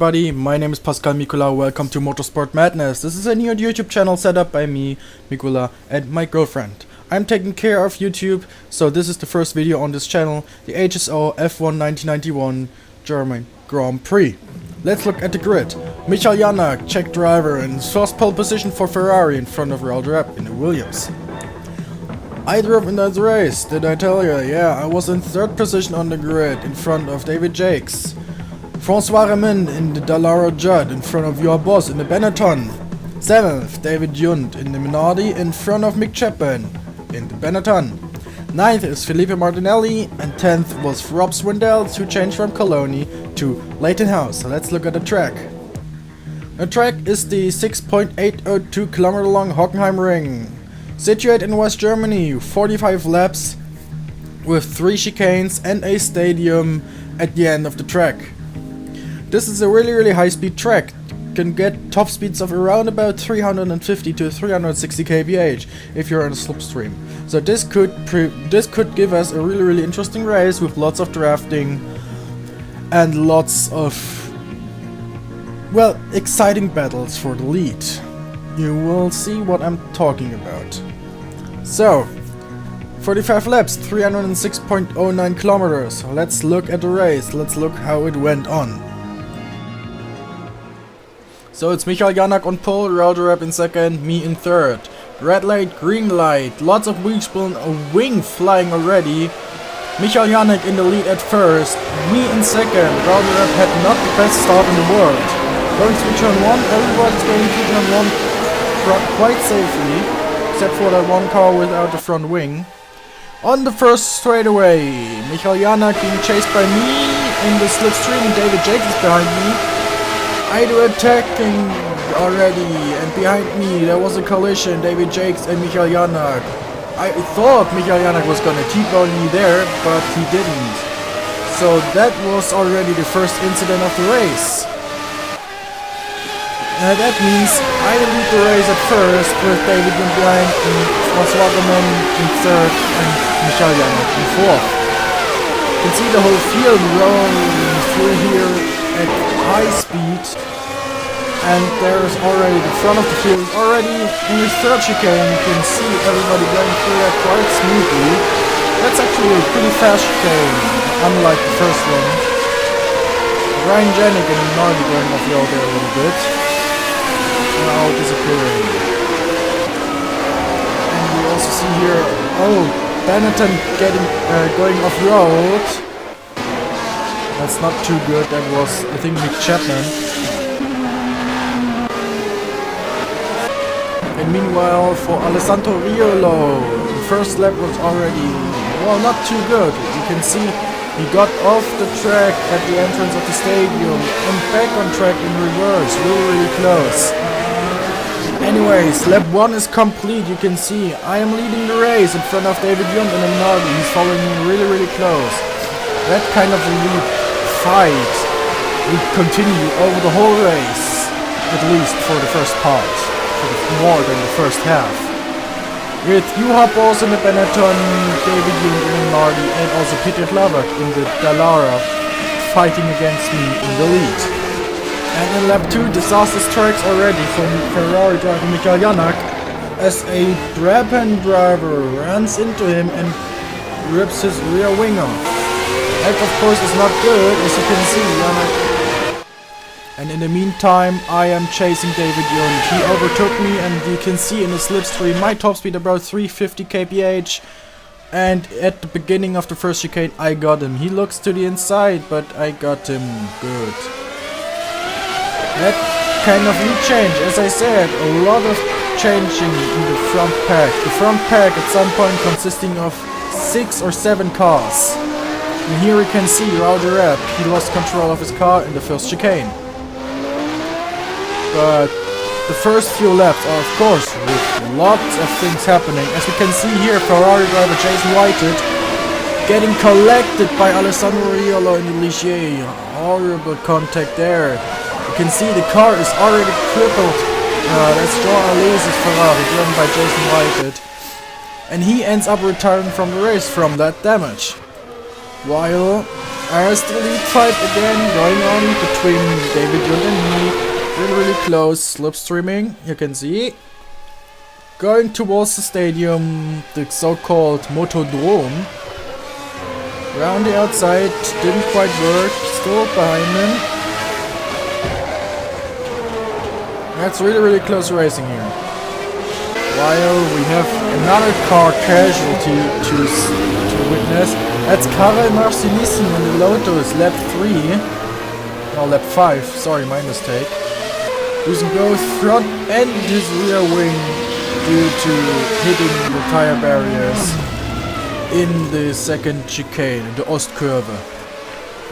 everybody, my name is Pascal Mikula, welcome to Motorsport Madness. This is a new YouTube channel set up by me, Mikula, and my girlfriend. I'm taking care of YouTube, so this is the first video on this channel, the HSO F1 1991 German Grand Prix. Let's look at the grid. Michael Janak, Czech driver, in first pole position for Ferrari in front of Raul Rapp in the Williams. I drove in that race, did I tell you? Yeah, I was in third position on the grid in front of David Jakes. François Remin in the Dallara Judd in front of your boss in the Benetton. 7th, David Junt in the Minardi in front of Mick Chapman in the Benetton. 9th is Felipe Martinelli, and 10th was Rob Swindell, who changed from Coloni to Leighton House. So let's look at the track. The track is the 6.802 kilometer long Hockenheim Ring. Situated in West Germany, 45 laps with 3 chicanes and a stadium at the end of the track. This is a really high speed track. You can get top speeds of around about 350 to 360 kph if you're on a slipstream. So this could give us a really interesting race with lots of drafting and lots of, well, exciting battles for the lead. You will see what I'm talking about. So, 45 laps, 306.09 kilometers. Let's look at the race. Let's look how it went on. So it's Michael Janak on pole, Raul Rapp in second, me in third. Red light, green light, lots of wing spin, a wing flying already. Michael Janak in the lead at first, me in second. Raul Rapp had not the best start in the world. Going through turn 1, everybody's going through turn 1 quite safely, except for that one car without the front wing. On the first straightaway, Michael Janak being chased by me in the slipstream, David Jakes is behind me. I do attacking already, and behind me there was a collision, David Jakes and Michael Janak. I thought Michael Janak was gonna T-bone me there, but he didn't. So that was already the first incident of the race. That means I lead the race at first with David Junt behind and François Remin in third and Michael Janak in fourth. You can see the whole field rolling through here at high speed, and there's already the front of the field already in the third chicane. You can see everybody going through that quite smoothly. That's actually a pretty fast chicane, unlike the first one. Ryan Janik and Minardi going off road there a little bit, now disappearing. And we also see here, oh, Benetton going off road. That's not too good. That was, I think, Mick Chapman. And meanwhile, for Alessandro Riolo, the first lap was already, well, not too good. You can see he got off the track at the entrance of the stadium and back on track in reverse, really close. Anyways, lap 1 is complete. You can see I am leading the race in front of David Junt and Minardi. He's following me really close. That kind of a lead fight will continue over the whole race, at least for the first part, more than the first half. With Juha Boss in the Benetton, David Junt and Minardi, and also Peter Lavak in the Dallara fighting against me in the lead. And in lap 2, disastrous tracks already from Ferrari driver Michael Janak, as a Brabham driver runs into him and rips his rear wing off. That of course is not good, as you can see, Janak. And in the meantime, I am chasing David Junt. He overtook me, and you can see in the slipstream my top speed about 350 kph. And at the beginning of the first chicane, I got him. He looks to the inside, but I got him good. That kind of lead change, as I said, a lot of changing in the front pack. The front pack at some point consisting of 6 or 7 cars. And here we can see Raul Rapp, he lost control of his car in the first chicane. But the first few laps are of course with lots of things happening. As we can see here, Ferrari driver Jason Whited getting collected by Alessandro Riolo in the Ligier. Horrible contact there. You can see the car is already crippled. That's Jean Alesi's Ferrari driven by Jason Whited. And he ends up retiring from the race from that damage. While As the lead fight again going on between David Yund and me. Really close slipstreaming, you can see. Going towards the stadium, the so-called Motodrome. Around the outside, didn't quite work, still behind him. That's really close racing here. While we have another car casualty to witness. That's Karel Marcinissen in the Lotus, lap 3. No, lap 5, sorry, my mistake. Losing both front and his rear wing due to hitting the tire barriers in the second chicane, the Ostkurve.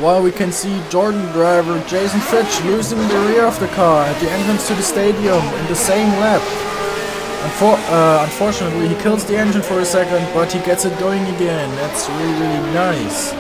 While we can see Jordan driver Jason Fitch losing the rear of the car at the entrance to the stadium in the same lap. Unfortunately, he kills the engine for a second, but he gets it going again. That's really nice.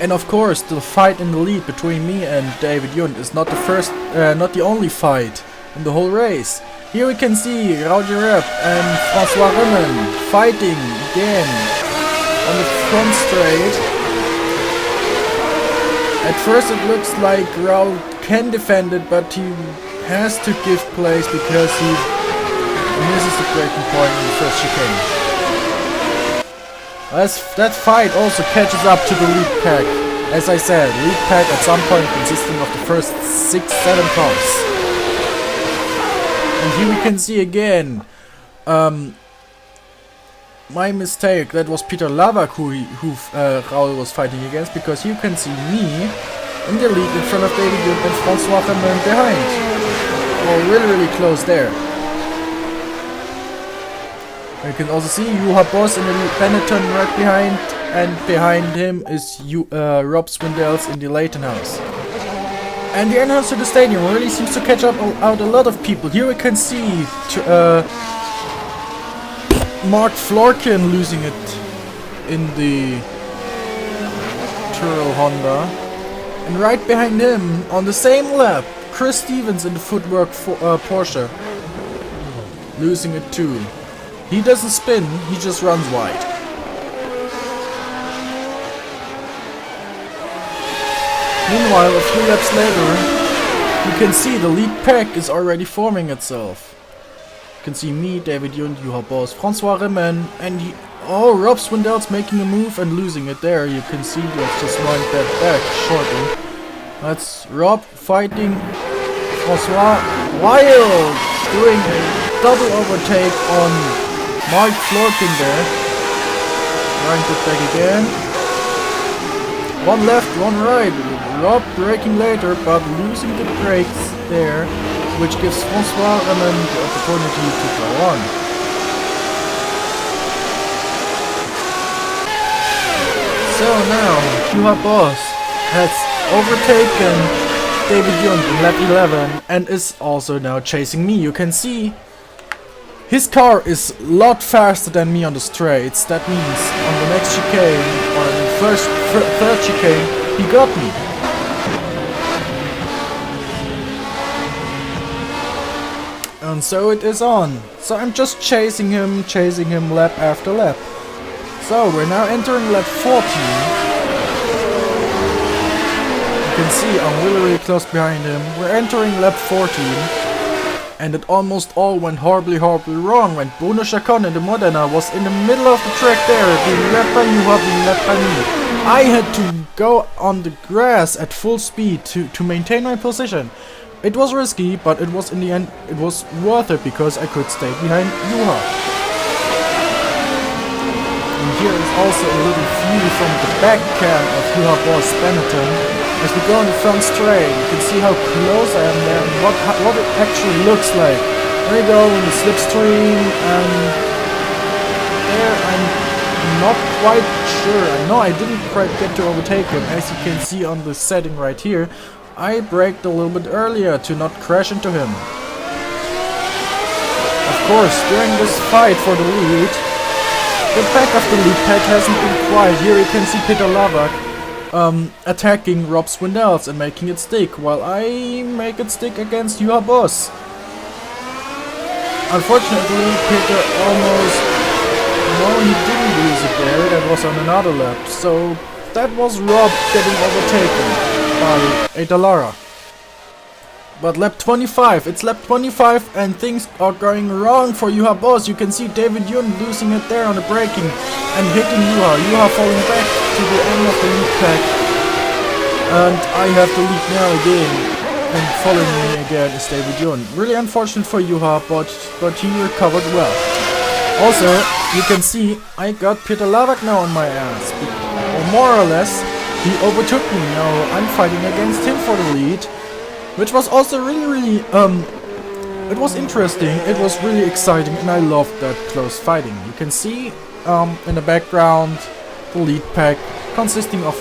And of course, the fight in the lead between me and David Yund is not the only fight in the whole race. Here we can see Raudi Rep and François Rimmen fighting again on the front straight. At first it looks like Raul can defend it, but he has to give place because he misses the braking point in the first chicane. That fight also catches up to the lead pack. As I said, lead pack at some point consisting of the first 6-7 cars. And here we can see again my mistake. That was Peter Lavak who Raul was fighting against, because you can see me in the lead in front of David Yund and François Rimmen behind. Oh, really close there. You can also see Juha Boss in the Benetton right behind, and behind him is Rob Swindells in the Leighton house. And the entrance to the stadium really seems to catch out a lot of people. Here we can see Mark Florkin losing it in the Tyrrell Honda. And right behind him, on the same lap, Chris Stevens in the Footwork Porsche, losing it too. He doesn't spin, he just runs wide. Meanwhile, a few laps later, you can see the lead pack is already forming itself. You can see me, David Yund, Juha Boss, François Rimmen, and Rob Swindells making a move and losing it there. You can see, let's just wind that back shortly. That's Rob fighting François while doing a double overtake on Mark Florkin there. Wind it back again. One left, one right. Rob braking later, but losing the brakes there, which gives François Rimmen the opportunity to go on. So now, Juha Boss has overtaken David Yund in lap 11 and is also now chasing me. You can see his car is a lot faster than me on the straights. That means on the next chicane, or in the third chicane, he got me. And so it is on. So I'm just chasing him lap after lap. So we're now entering lap 14. You can see I'm really close behind him. We're entering lap 14. And it almost all went horribly wrong when Bruno Chacon in the Modena was in the middle of the track there, being led by Juha, being led by me. I had to go on the grass at full speed to maintain my position. It was risky, but it was in the end, it was worth it because I could stay behind Juha. And here is also a little view from the back cam of Juha Boss Benetton. As we go on the front straight, you can see how close I am there and what it actually looks like. There we go in the slipstream, and there I'm not quite sure. No, I didn't quite get to overtake him. As you can see on the setting right here, I braked a little bit earlier to not crash into him. Of course, during this fight for the lead, the back of the lead pack hasn't been quiet. Here you can see Peter Lavak attacking Rob Swindells and making it stick, while I make it stick against Juha Boss. Unfortunately, Peter almost No, he didn't lose it there, that was on another lap. So that was Rob getting overtaken by a Dallara. But lap 25, it's lap 25 and things are going wrong for Juha Boss. You can see David Yoon losing it there on the braking and hitting Juha. Juha falling back to the end of the lead pack. And I have the lead now again. And following me again is David Yoon. Really unfortunate for Juha, but he recovered well. Also, you can see I got Peter Lavak now on my ass. Or more or less, he overtook me. Now I'm fighting against him for the lead. Which was also really, it was interesting, it was really exciting, and I loved that close fighting. You can see in the background the lead pack consisting of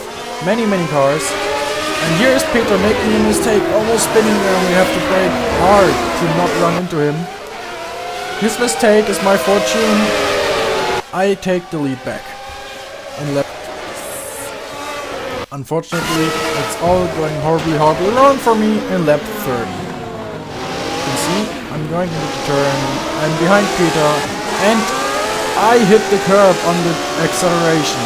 many cars. And here is Peter making a mistake, almost spinning there, and we have to brake hard to not run into him. His mistake is my fortune. I take the lead back. And unfortunately, it's all going horribly wrong for me in lap 30. You can see, I'm going into the turn, I'm behind Peter, and I hit the curb on the acceleration.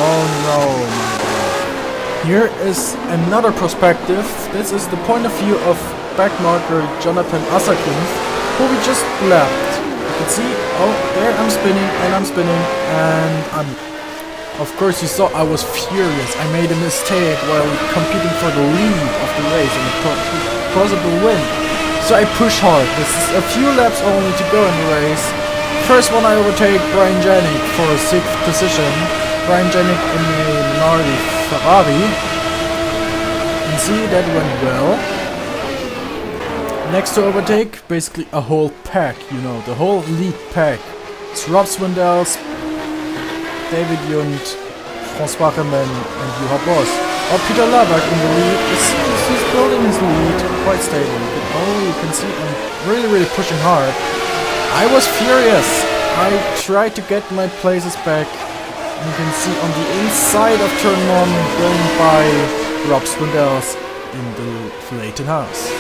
Oh no, my god. Here is another perspective. This is the point of view of backmarker Jonathan Asakun, who we just lapped. You can see, oh, there I'm spinning, and I'm... Of course you saw I was furious. I made a mistake while competing for the lead of the race and a possible win. So I push hard. This is a few laps only to go in the race. First one I overtake Brian Janik for a 6th position. Brian Janik in the Minardi Ferrari. You see that went well. Next to overtake, basically a whole pack, you know, the whole lead pack. It's Rob Swindells, David Jund, François Remen and Juha Boss. Or Peter Lavak in the lead. He's building his lead quite stable. Oh, you can see I'm really pushing hard. I was furious. I tried to get my places back. You can see on the inside of turn 1 going by Rob Swindells in the Flayton house.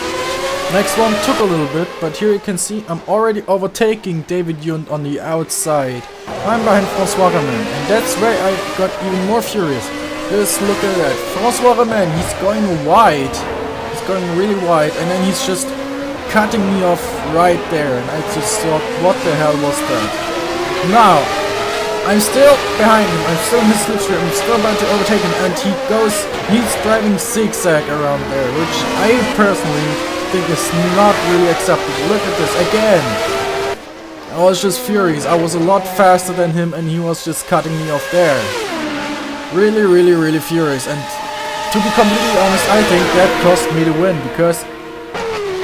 Next one took a little bit, but here you can see I'm already overtaking David Jund on the outside. I'm behind François Remen, and that's where I got even more furious. Just look at that. François Remen, he's going wide. He's going really wide, and then he's just cutting me off right there. And I just thought, what the hell was that? Now, I'm still behind him. I'm still in his slipstream. I'm still about to overtake him, and he's driving zigzag around there, which I personally think is not really acceptable. Look at this again. I was just furious. I was a lot faster than him and he was just cutting me off there. Really furious. And to be completely honest, I think that cost me the win, because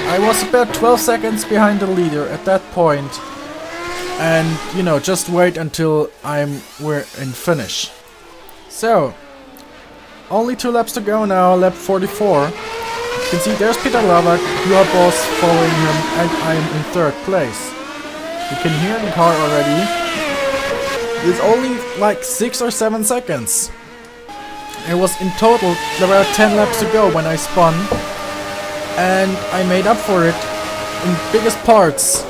I was about 12 seconds behind the leader at that point. And, you know, just wait until we're in finish. So, only 2 laps to go now, lap 44. You can see there's Peter Lavak, Juha Boss following him, and I'm in 3rd place. You can hear the car already. It's only like 6 or 7 seconds. It was in total, there were 10 laps to go when I spun. And I made up for it in biggest parts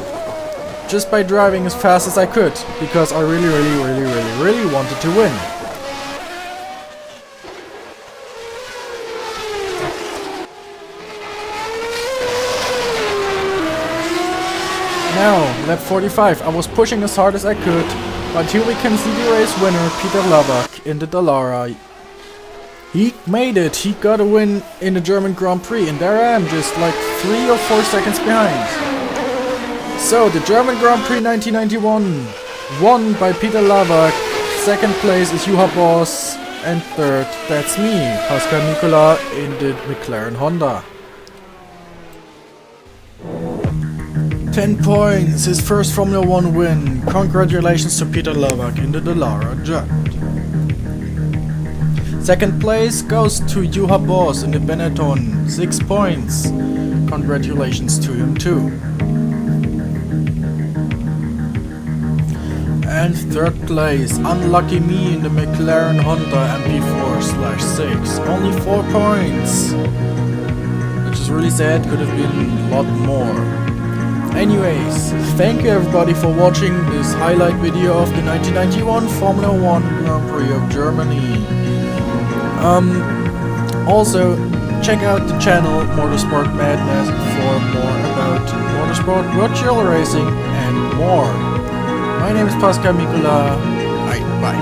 just by driving as fast as I could, because I really wanted to win. Now, lap 45, I was pushing as hard as I could, but here we can see the race winner, Peter Lavak, in the Dallara. He made it, he got a win in the German Grand Prix, and there I am, just like 3 or 4 seconds behind. So, the German Grand Prix 1991, won by Peter Lavak, 2nd place is Juha Boss, and 3rd, that's me, Pascal Mikula in the McLaren Honda. 10 points, his first Formula 1 win. Congratulations to Peter Lavak in the Dallara Jet. 2nd place goes to Juha Boss in the Benetton, 6 points. Congratulations to him too. And 3rd place, unlucky me in the McLaren Honda MP4/6, only 4 points. Which is really sad, could have been a lot more. Anyways, thank you everybody for watching this highlight video of the 1991 Formula 1 Grand Prix of Germany. Also, check out the channel Motorsport Madness for more about motorsport, virtual racing and more. My name is Pascal Mikula. Bye.